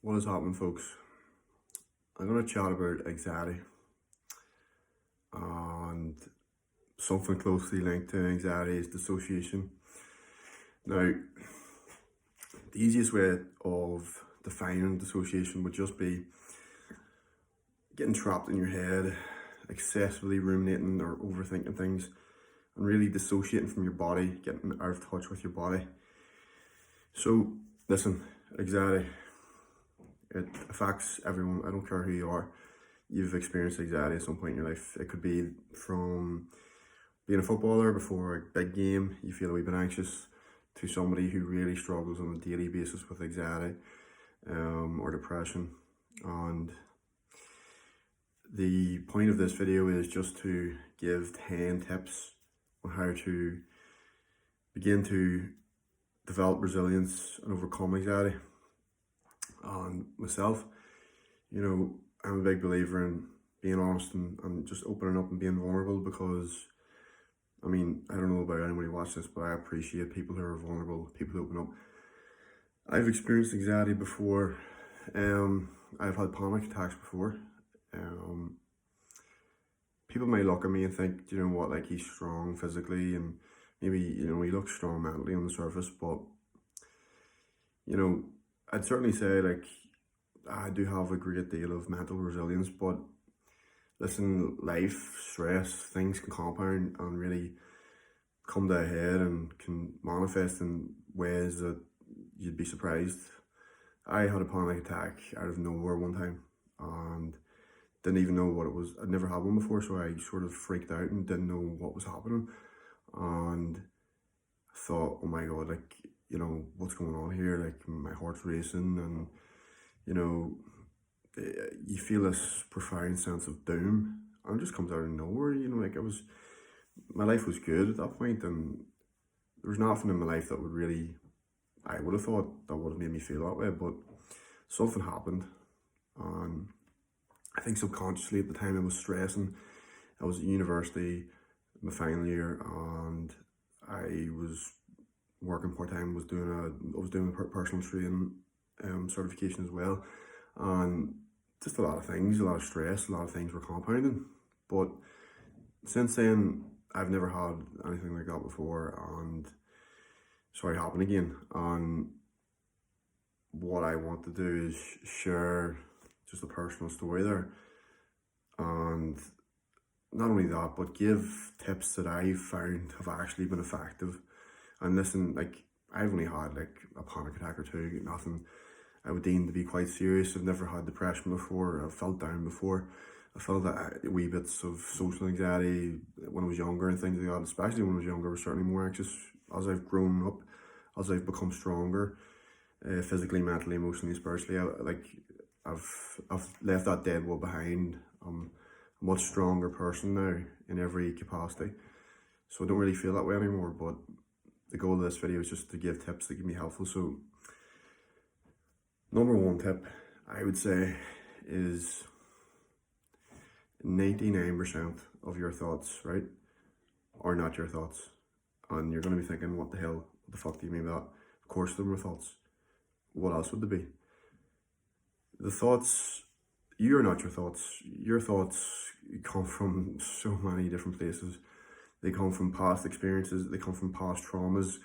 What is happening, folks? I'm going to chat about anxiety and something closely linked to anxiety is dissociation. Now, the easiest way of defining dissociation would just be getting trapped in your head, excessively ruminating or overthinking things, and really dissociating from your body, getting out of touch with your body. So, listen, anxiety, it affects everyone. I don't care who you are. You've experienced anxiety at some point in your life. It could be from being a footballer before a big game, you feel a wee bit anxious, to somebody who really struggles on a daily basis with anxiety or depression. And the point of this video is just to give 10 tips on how to begin to develop resilience and overcome anxiety. And myself, I'm a big believer in being honest and just opening up and being vulnerable, because I don't know about anybody watching this, but I appreciate people who are vulnerable, people who open up. I've experienced anxiety before. I've had panic attacks before. People might look at me and think, you know what, like, he's strong physically and maybe, he looks strong mentally on the surface, but, I'd certainly say, like, I do have a great deal of mental resilience, but listen, life, stress, things can compound and really come to a head and can manifest in ways that you'd be surprised. I had a panic attack out of nowhere one time and didn't even know what it was. I'd never had one before, so I sort of freaked out and didn't know what was happening. And I thought, oh my God, like, what's going on here? Like, my heart's racing and, you feel this profound sense of doom, and it just comes out of nowhere. My life was good at that point, and there was nothing in my life that would really, I would have thought, that would have made me feel that way, but something happened, and I think subconsciously at the time I was stressing. I was at university, my final year, and I was working part-time, I was doing a personal training certification as well, and just a lot of things, a lot of stress, a lot of things were compounding. But since then, I've never had anything like that before, and sorry, it happened again. And what I want to do is share just a personal story there, and not only that, but give tips that I've found have actually been effective. And listen, like, I've only had like a panic attack or two, nothing I would deem to be quite serious. I've never had depression before. I've felt down before. I felt that wee bits of social anxiety when I was younger and things like that. Especially when I was younger, I was certainly more anxious. As I've grown up, as I've become stronger, physically, mentally, emotionally, spiritually, I've left that dead wall behind. I'm a much stronger person now in every capacity. So I don't really feel that way anymore. But the goal of this video is just to give tips that can be helpful. So, number one tip, I would say, is 99% of your thoughts, right, are not your thoughts. And you're going to be thinking, what the fuck do you mean by that? Of course they were thoughts. What else would they be? The thoughts, you're not your thoughts. Your thoughts come from so many different places. They come from past experiences, they come from past traumas.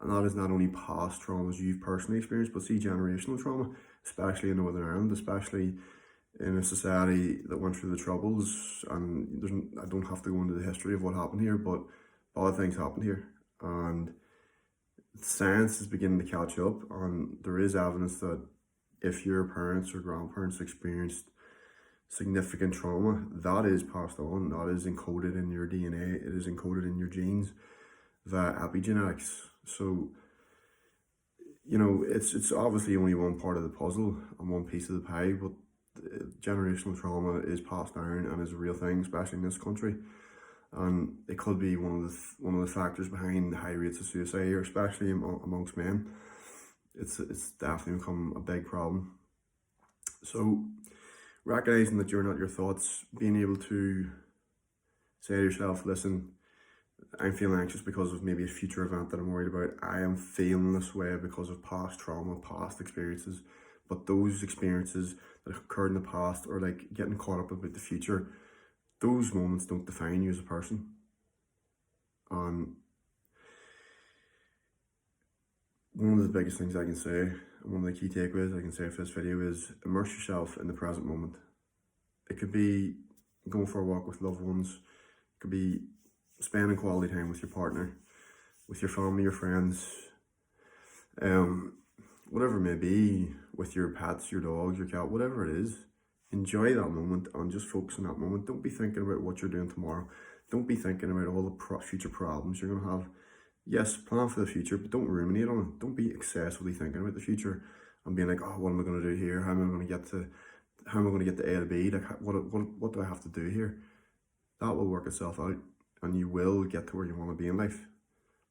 And that is not only past traumas you've personally experienced, but see, generational trauma, especially in Northern Ireland, especially in a society that went through the Troubles. And I don't have to go into the history of what happened here, but bad things happened here. And science is beginning to catch up, and there is evidence that if your parents or grandparents experienced significant trauma, that is passed on, that is encoded in your DNA, it is encoded in your genes via epigenetics. So, it's obviously only one part of the puzzle and one piece of the pie, but generational trauma is passed down and is a real thing, especially in this country. And it could be one of the factors behind the high rates of suicide here, especially amongst men. It's definitely become a big problem. So, recognizing that you're not your thoughts, being able to say to yourself, listen, I'm feeling anxious because of maybe a future event that I'm worried about. I am feeling this way because of past trauma, past experiences, But those experiences that occurred in the past, or like getting caught up about the future, those moments don't define you as a person. And one of the biggest things I can say, and one of the key takeaways I can say for this video, is immerse yourself in the present moment. It could be going for a walk with loved ones. It could be spending quality time with your partner, with your family, your friends, whatever it may be, with your pets, your dogs, your cat, whatever it is. Enjoy that moment and just focus on that moment. Don't be thinking about what you're doing tomorrow. Don't be thinking about all the future problems you're going to have. Yes, plan for the future, but don't ruminate on it. Don't be excessively thinking about the future and being like, oh, what am I going to do here? How am I going to get to A to B? Like, what do I have to do here? That will work itself out, and you will get to where you want to be in life.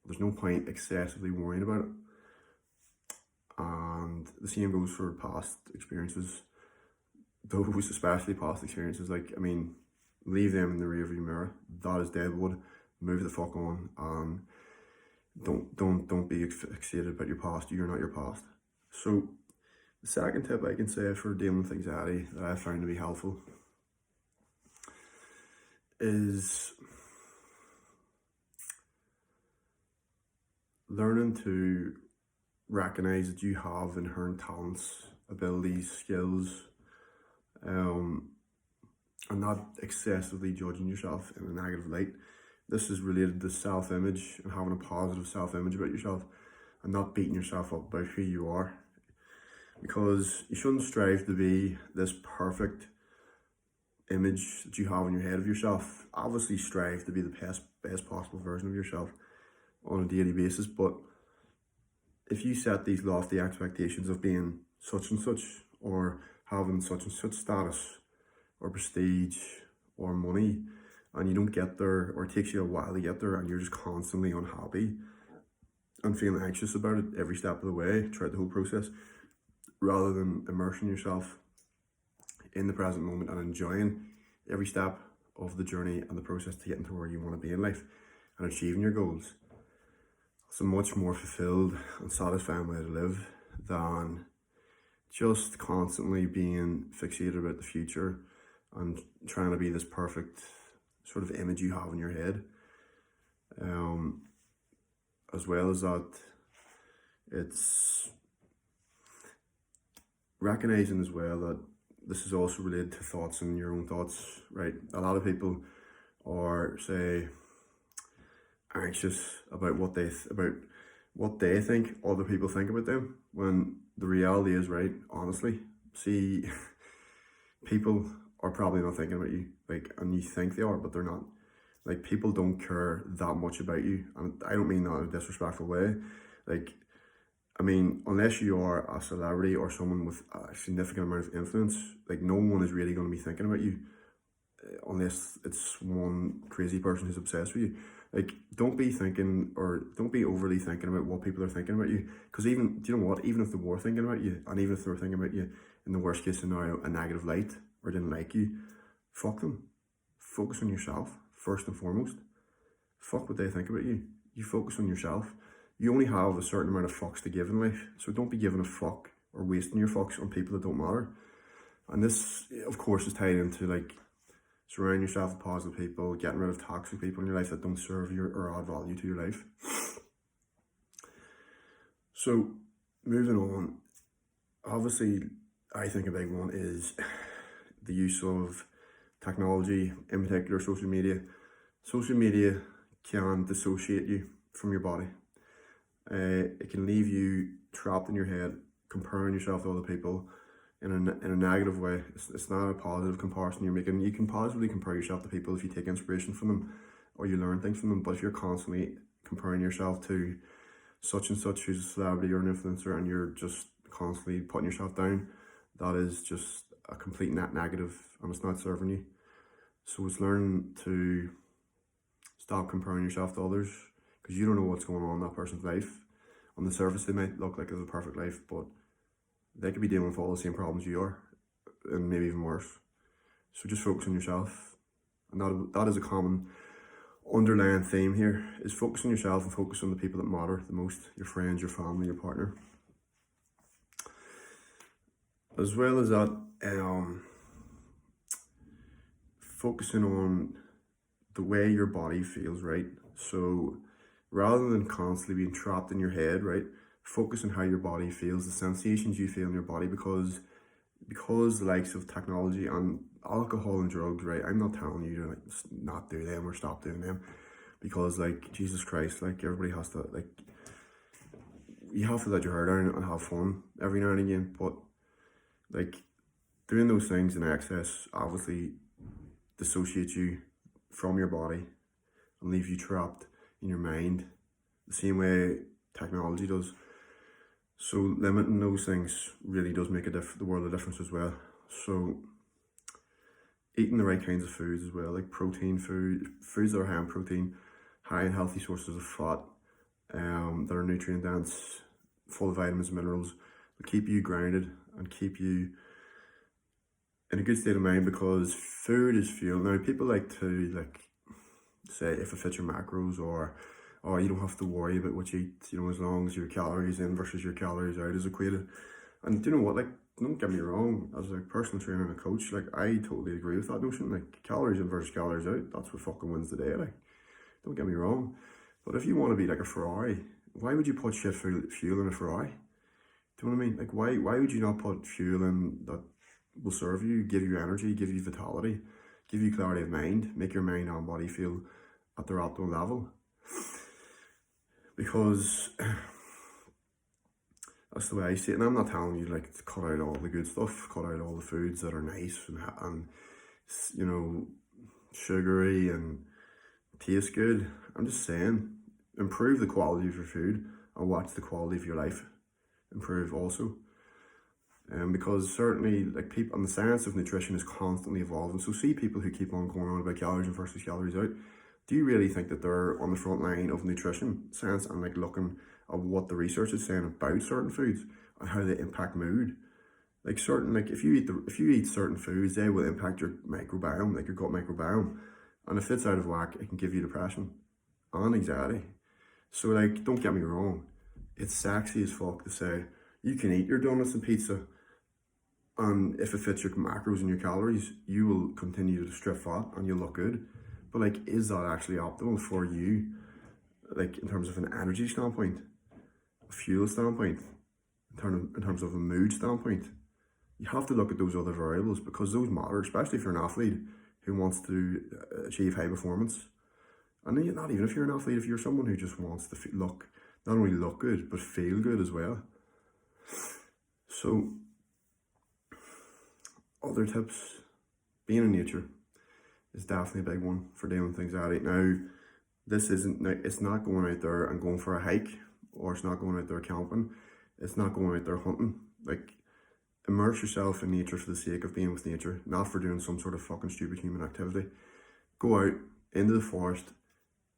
There's no point excessively worrying about it. And the same goes for past experiences. Those, especially past experiences, like, I mean, leave them in the rearview mirror. That is deadwood. Move the fuck on, and don't be fixated about your past. You're not your past. So the second tip I can say for dealing with anxiety that I found to be helpful is learning to recognize that you have inherent talents, abilities, skills, and not excessively judging yourself in a negative light. This is related to self-image and having a positive self-image about yourself, and not beating yourself up about who you are, because you shouldn't strive to be this perfect image that you have in your head of yourself. Obviously strive to be the best possible version of yourself on a daily basis, but if you set these lofty expectations of being such and such, or having such and such status or prestige or money, and you don't get there, or it takes you a while to get there, and you're just constantly unhappy and feeling anxious about it every step of the way throughout the whole process, rather than immersing yourself in the present moment and enjoying every step of the journey and the process to getting to where you want to be in life and achieving your goals, it's a much more fulfilled and satisfying way to live than just constantly being fixated about the future and trying to be this perfect sort of image you have in your head. As well as that, it's recognizing as well that this is also related to thoughts and your own thoughts, right? A lot of people are, say, anxious about what they think other people think about them, when the reality is, right, honestly, see, people are probably not thinking about you, like, and you think they are, but they're not. Like, people don't care that much about you, and I don't mean that in a disrespectful way. Like, I mean, unless you are a celebrity or someone with a significant amount of influence, like, no one is really going to be thinking about you, unless it's one crazy person who's obsessed with you. Like, don't be overly thinking about what people are thinking about you, because do you know what, even if they were thinking about you, and even if they were thinking about you in the worst case scenario, a negative light, or didn't like you, fuck them. Focus on yourself first and foremost. Fuck what they think about you. You focus on yourself. You only have a certain amount of fucks to give in life, so don't be giving a fuck or wasting your fucks on people that don't matter. And this, of course, is tied into, like, surround yourself with positive people, getting rid of toxic people in your life that don't serve you or add value to your life. So, moving on, obviously, I think a big one is the use of technology, in particular social media. Social media can dissociate you from your body. It can leave you trapped in your head, comparing yourself to other people in a negative way. It's not a positive comparison you're making. You can positively compare yourself to people if you take inspiration from them or you learn things from them, but if you're constantly comparing yourself to such and such who's a celebrity or an influencer, and you're just constantly putting yourself down, that is just a complete net negative, and it's not serving you. So it's learning to stop comparing yourself to others, because you don't know what's going on in that person's life. On the surface, they might look like it's a perfect life, but they could be dealing with all the same problems you are, and maybe even worse. So just focus on yourself. And that is a common underlying theme here, is focus on yourself and focus on the people that matter the most, your friends, your family, your partner. As well as that, focusing on the way your body feels, right? So rather than constantly being trapped in your head, right? Focus on how your body feels, the sensations you feel in your body, because the likes of technology and alcohol and drugs, right? I'm not telling you to like not do them or stop doing them, because like Jesus Christ, like everybody has to like, you have to let your hair down and have fun every now and again, but like doing those things in excess obviously dissociates you from your body and leave you trapped in your mind the same way technology does. So limiting those things really does make the world of difference as well. So eating the right kinds of foods as well, like protein foods that are high in protein, high in healthy sources of fat, that are nutrient dense, full of vitamins and minerals, will keep you grounded and keep you in a good state of mind, because food is fuel. Now people like to like say if it fits your macros, or you don't have to worry about what you eat, you know, as long as your calories in versus your calories out is equated. And you know what, like, don't get me wrong, as a personal trainer and a coach, like, I totally agree with that notion. Like, calories in versus calories out, that's what fucking wins the day. Like, don't get me wrong, but if you want to be like a Ferrari, why would you put shit fuel in a Ferrari? Do you know what I mean? Like, why would you not put fuel in that will serve you, give you energy, give you vitality, give you clarity of mind, make your mind and body feel at their optimal level? Because that's the way I see it. And I'm not telling you like to cut out all the good stuff, cut out all the foods that are nice and you know, sugary and taste good. I'm just saying, improve the quality of your food and watch the quality of your life improve also. Because certainly, like, people, and the science of nutrition is constantly evolving. So see people who keep on going on about calories in versus calories out. Do you really think that they're on the front line of nutrition science and like looking at what the research is saying about certain foods and how they impact mood? Like if you eat certain foods, they will impact your microbiome, like your gut microbiome. And if it's out of whack, it can give you depression and anxiety. So like, don't get me wrong, it's sexy as fuck to say you can eat your donuts and pizza, and if it fits your macros and your calories, you will continue to strip fat and you'll look good. But like, is that actually optimal for you? Like in terms of an energy standpoint, a fuel standpoint, in terms of a mood standpoint, you have to look at those other variables, because those matter, especially if you're an athlete who wants to achieve high performance. And not even if you're an athlete, if you're someone who just wants to not only look good, but feel good as well. So, other tips, being in nature is definitely a big one for dealing with anxiety. Now, it's not going out there and going for a hike, or it's not going out there camping, it's not going out there hunting. Like, immerse yourself in nature for the sake of being with nature, not for doing some sort of fucking stupid human activity. Go out into the forest,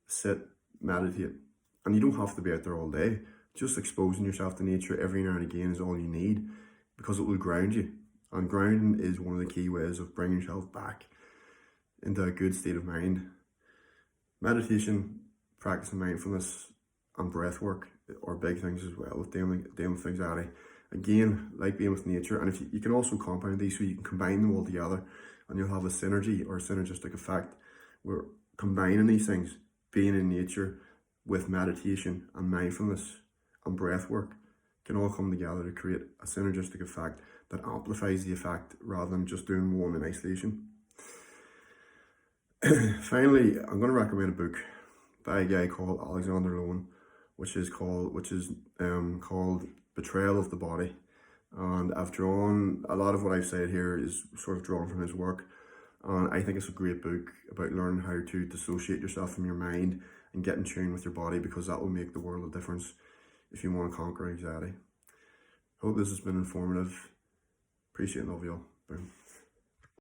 sit, meditate. And you don't have to be out there all day. Just exposing yourself to nature every now and again is all you need, because it will ground you. And grounding is one of the key ways of bringing yourself back into a good state of mind. Meditation, practicing mindfulness, and breath work are big things as well with dealing with anxiety. Again, like being with nature, and if you can also compound these, so you can combine them all together, and you'll have a synergy or a synergistic effect where combining these things, being in nature with meditation and mindfulness and breath work, can all come together to create a synergistic effect that amplifies the effect rather than just doing one in isolation. Finally, I'm going to recommend a book by a guy called Alexander Lowen, which is called Betrayal of the Body. And I've drawn, a lot of what I've said here is sort of drawn from his work. And I think it's a great book about learning how to dissociate yourself from your mind and get in tune with your body, because that will make the world of difference if you want to conquer anxiety. Hope this has been informative. Appreciate and love you all. Boom.